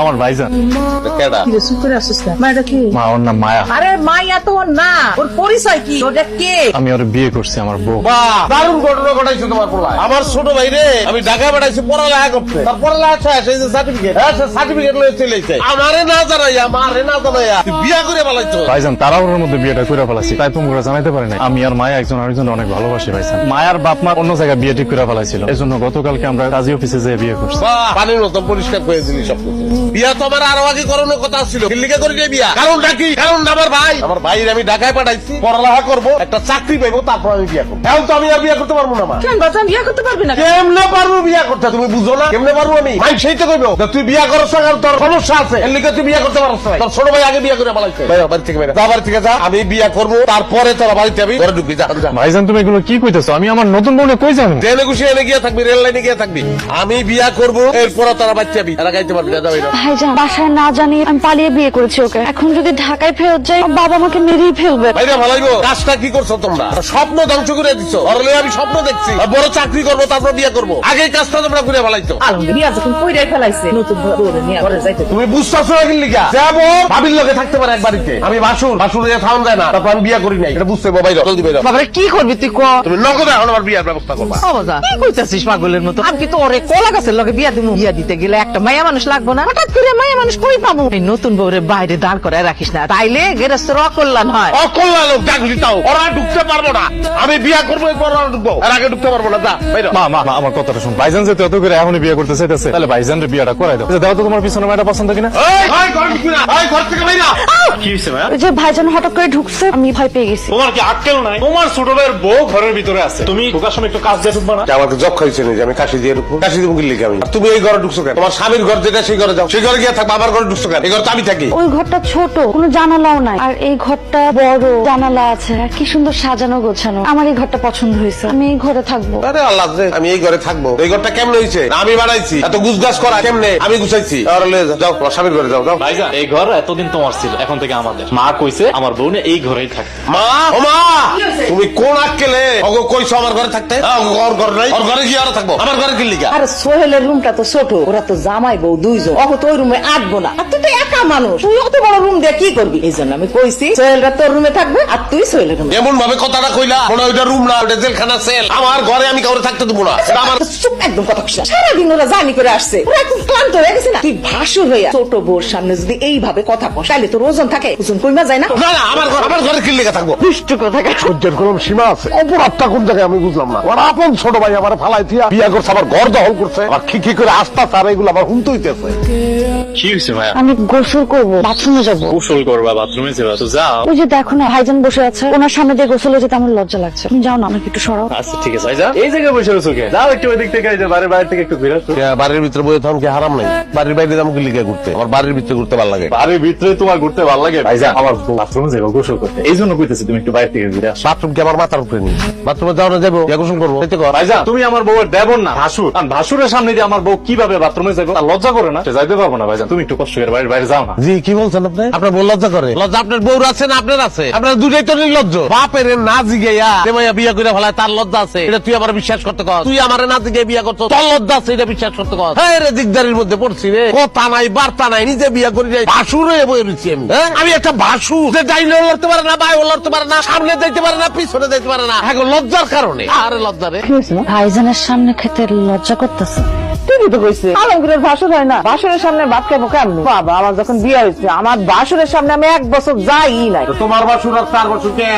আমার ভাইজান। কেডা? কি রে, চুপ করে আসছিস না? মায়েরা কি? মা, ওর নাম মায়া। আরে মাইয়া তো ওর না, ওর পরিচয় কি? ওটা কে? আমি ওর বিয়ে করছি, আমার বউ। বাহ, দারুণ ঘটনা ঘটাইছে তোমার পোলায়। আমার ছোট ভাই রে আমি ঢাকা পাঠাইছি পড়ালেখা করতে। তার পড়ালেখা শেষ, এই যে সার্টিফিকেট, সার্টিফিকেট লয়ে চলে এসেছে। আমারে না জানাইয়া তুই বিয়া করে পালাইছো। ভাইজান তাড়াহুড়োর মধ্যে বিয়েটা করে ফেলাইছি, তাই তুমি জানাইতে পারি না। আমি আর মায়া একজন আরেকজন অনেক ভালোবাসি ভাইজান। মায়ার বাপ মা অন্য জায়গায় বিয়ে ঠিক করে ফেলাইছিল, এই জন্য গতকালকে আমরা কাজী অফিসে যেয়ে বিয়ে করছি। বাহ, পানির মতো পরিষ্কার করে দিলি সব কিছু। বিয়া তো আমার আরো আগে করানোর কথা ছিল, দিল্লিকে করে দিয়ে বিয়া। কারণটা কি? কারণ আমার ভাই আমি ঢাকায় পাঠাইছি, পড়ালেখা করবো, একটা চাকরি পাইবো, তারপর আমি বিয়া করবো। এখন তো আমি আর বিয়া করতে পারবো না। মা, কেন বাচ্চা বিয়ে করতে পারবি না? কেমনে পারবো বিয়া করতে? তুমি বুঝো না কেমনে পারবো? আমি মাই সেই তো কইবো তুই বিয়া করছ না, কারণ তোর সমস্যা আছে, এর লিগে তুই বিয়া করতে পারছ না। তোর ছোট ভাই আগে বিয়া করে পালাইছে। বাড়ি থেকে বেরো, বাড়ি থেকে যা। আমি বিয়া করবো, তারপরে তোর বাড়িতে আমি ঘরে ঢুকি। যা যা। ভাইজান তুমি এগুলো কি কইতেছো? আমি আমার নতুন বউনে কই যাবো? ট্রেনে ঘুষিয়ে এনে গিয়ে থাকবি, রেল লাইনে গিয়ে থাকবি। আমি বিয়া করবো, এরপর তারা বাচ্চা যাবি, এরা গাইতে পারবি না। যাবি না ভাইজান, বাসায় না জানি আমি পালিয়ে বিয়ে করেছি ওকে। এখন যদি ঢাকায় ফেরত যাই, বাবা আমাকে মেরেই ফেলবে। ভাইরা ভালাইবো। কাজটা কি করছো তোমরা? স্বপ্ন ধ্বংস করে দিচ্ছ। অরলে আমি স্বপ্ন দেখছি বড় চাকরি করবো, তারপর বিয়ে করবো। আগে কাজটা তোমরা করে ভালাইছো। আলমগীর বিয়া যখন কইরাই ফেলাইছে, নতুন বউরে নিয়ে ঘরে যাইতে। তুমি বুঝতেছো না কি লিগা? যাবো ভাবির লগে থাকতে পারে এক বাড়িতে। আমি বাসুরে থাউন যায় না, তারপর আমি বিয়ে করি নাই। এটা বুঝতে বাইরে জলদি বাইরে। বাবারে কি করবি তুই ক? তুমি নগদে এখন আমার বিয়ার ব্যবস্থা করবা। বাবা কি কইতাছিস পাগলের মতো? আমি কি তো ওরে কলা গাছের লগে বিয়া দিমু? বিয়া দিতে গেলে একটা মায়া মানুষ লাগবো না? হঠাৎ করে মায়া মানুষ কই পাবো? এই নতুন বউরে বাইরে দাঁড় করায় রাখিস না, তাইলে গেরস্তের অকল্যাণ হয়। অকল্যাণ লোক ডাকলি তাও ওরা ঢুকতে পারবো না। আমি বিয়া করবো, এরপর ওরা ঢুকবো, এর আগে ঢুকতে পারবো না। যা বাইরে। মা মা মা, আমার কথাটা শুন। ভাইজান যেহেতু এত করে এখনই বিয়ে করতে চাইতেছে, তাহলে ভাইজানের বিয়েটা করাই দাও। দাও তো তোমার পিছনে মেয়েটা পছন্দ কিনা। এই ঘর ঢুকবি না, এই ঘর থেকে বাইরে। কি হয়েছে ভাইয়া? ওই যে ভাইজান হঠাৎ করে ঢুকছে, আমি ভয় পেয়ে গেছি। তোমার কি আক্কেল নাই? তোমার ছোট ভাইয়ের বউ ঘরের ভিতরে আছে, তুমি ঢোকার সময় একটু কাজ দিয়ে ঢুকবা না? আমাকে জব খাইছে না যে আমি কাশি দিয়ে ঢুকবো? কাশি দেবো কি লিখে আমি? তুমি এই ঘরে ঢুকছো কেন? তোমার স্বামীর ঘর যেটা সেই ঘরে যাও, সেই ঘরে গিয়ে থাকবো। আমার ঘরে ঢুকছো কেন? এই ঘর তো আমি থাকি। ওই ঘরটা ছোট, কোনো জানালাও নাই, আর এই ঘরটা বড়, জানালা আছে, আর কি সুন্দর সাজানো গোছানো। আমার এই ঘরটা পছন্দ হয়েছে, আমি এই ঘরে থাকবো। আরে আল্লাহ রে, আমি এই ঘরে থাকবো? এই ঘরটা কেমনে হয়েছে? আমি বানাইছি? এত গুছগাছ করা কেমনে? আমি গুছাইছি। আর লয়ে যাও, তোমার স্বামীর ঘরে যাও। যাও। ভাইজান এই ঘর এতদিন তোমার ছিল, এখন থেকে আমাদের। মা কইছে আমার বউ এই ঘরেই থাকে। মা, ও মা, তুমি কোন আক্কেলে ওগো কইছো আমার ঘরে থাকতে? ওর ঘর নাই, ওর ঘরে গিয়ে আর থাকবো। আমার ঘরে কি লিগা? আরে সোহেলের রুমটা তো ছোট, ওরা তো জামাই বউ দুইজন, অত তো ওই রুমে আটবো না। আর তুই তো একা মানুষ, তুই অত বড় রুম দিয়ে কি করবি? এই জন্য আমি কইছি সোহেলরা তোর রুমে থাকবে, আর তুই সোহেলের রুমে। এমন ভাবে কথাটা কইলা মনে হয় ওইটা রুম না, ওটা জেলখানা, সেল। আমার ঘরে আমি কাউরে থাকতে দেবো না। এটা আমার। চুপ, একদম কথা কইস না। সারাদিন ওরা জানি করে আসছে, ওরা একদম ক্লান্ত হয়ে গেছে না? তুই ভাসুর হইয়া ছোট বউর সামনে যদি এইভাবে কথা কস, তাহলে তোর ওজন থাকে? ওজন কইমা যায় না? না না, আমার ঘরে কি লিগা থাকবো? দুষ্ট কথা। সহ্যের কোনো সীমা আছে। অপরাধটা কোন জায়গায় আমি বুঝলাম না। ওরা আপন ছোট ভাই আমার ফালাই দিয়া বিয়া করছে, আমার ঘর দখল করছে, আবার কি করে আস্তা তার এগুলো আবার হুমতে হইতেছে। কি হয়েছে ভাইয়া? আমি গোসল করবো, বাথরুমে যাবো। গোসল করবা? বাথরুমে যাবা তো যাও। ওই যে দেখো না, ভাইজান বসে আছে, ওনার সামনে দিয়ে গোসলে যেতে আমার লজ্জা লাগছে। তুমি যাও না, আমাকে একটু সরাও। আচ্ছা ঠিক আছে ভাইজান, এই জায়গায় বসে রয়েছো কেন? যাও একটু ওই দিক থেকে, এই যে বাড়ির বাইরে থেকে একটু ঘুরে আসো। বাড়ির ভিতরে বসে তখন কি হারাম নাই? বাড়ির বাইরে যাবো কি লিগা ঘুরতে? আমার বাড়ির ভিতরে ঘুরতে ভালো লাগে। বাড়ির ভিতরে তোমার ঘুরতে ভালো লাগে? ভাইজান আমার বাথরুমে যাবো গোসল করতে, এই জন্য কইতেছি তুমি একটু বাইরে থেকে ঘুরে আসো। বাথরুম কি আমার মাথার উপরে নেই? বাথরুমে যাও না, যাবো গোসল করবো। ভাইজান তুমি আমার বউয়ের দেবর না, ভাসুর। আর ভাসুরের সামনে দিয়ে আমার বউ কিভাবে বাথরুমে যাবো? আর লজ্জা করে না? সে যাইতে পারবো না ভাইজান, তুমি একটু কষ্ট করে বাড়ির বাইরে যাও না। জি কি বলছেন আপনি? আপনার বউ লজ্জা করে? লজ্জা আপনার বউর আছে না আপনার আছে? আপনার দুটাই তো নির্লজ্জ। বাপের না জিগাইয়া তেমাইয়া বিয়া করে ফেলায়, তার লজ্জা আছে, এটা তুই আমার বিশ্বাস করতে কর। তুই আমার না জিগাই বিয়া করছো, তোর লজ্জা আছে, এটা বিশ্বাস করতে কর। হ্যাঁ রে, দিকদারির মধ্যে পড়ছি রে, কথা নাই বার্তা নাই, নিজে বিয়া করে যাই ভাসুর হয়ে বয়ে রয়েছি আমি। হ্যাঁ, আমি একটা ভাসুর, যে ডাইনে লড়তে পারে না, বাইরে লড়তে পারে না, সামনে যাইতে পারে না, পিছনে যাইতে পারে না। হ্যাঁ, লজ্জার কারণে। আরে লজ্জা রে। ভাইজানের সামনে খেতে লজ্জা করতেছে। ঠিকই তো কইছে, আলমগীরের ভাসুর হয় না? ভাসুরের সামনে ভাত খাবো কেমন? বাবা, আমার যখন বিয়ে হয়েছে, আমার ভাসুরের সামনে আমি 1 বছর যাই নাই। তোমার ভাসুর আর তার ভাসুর কে?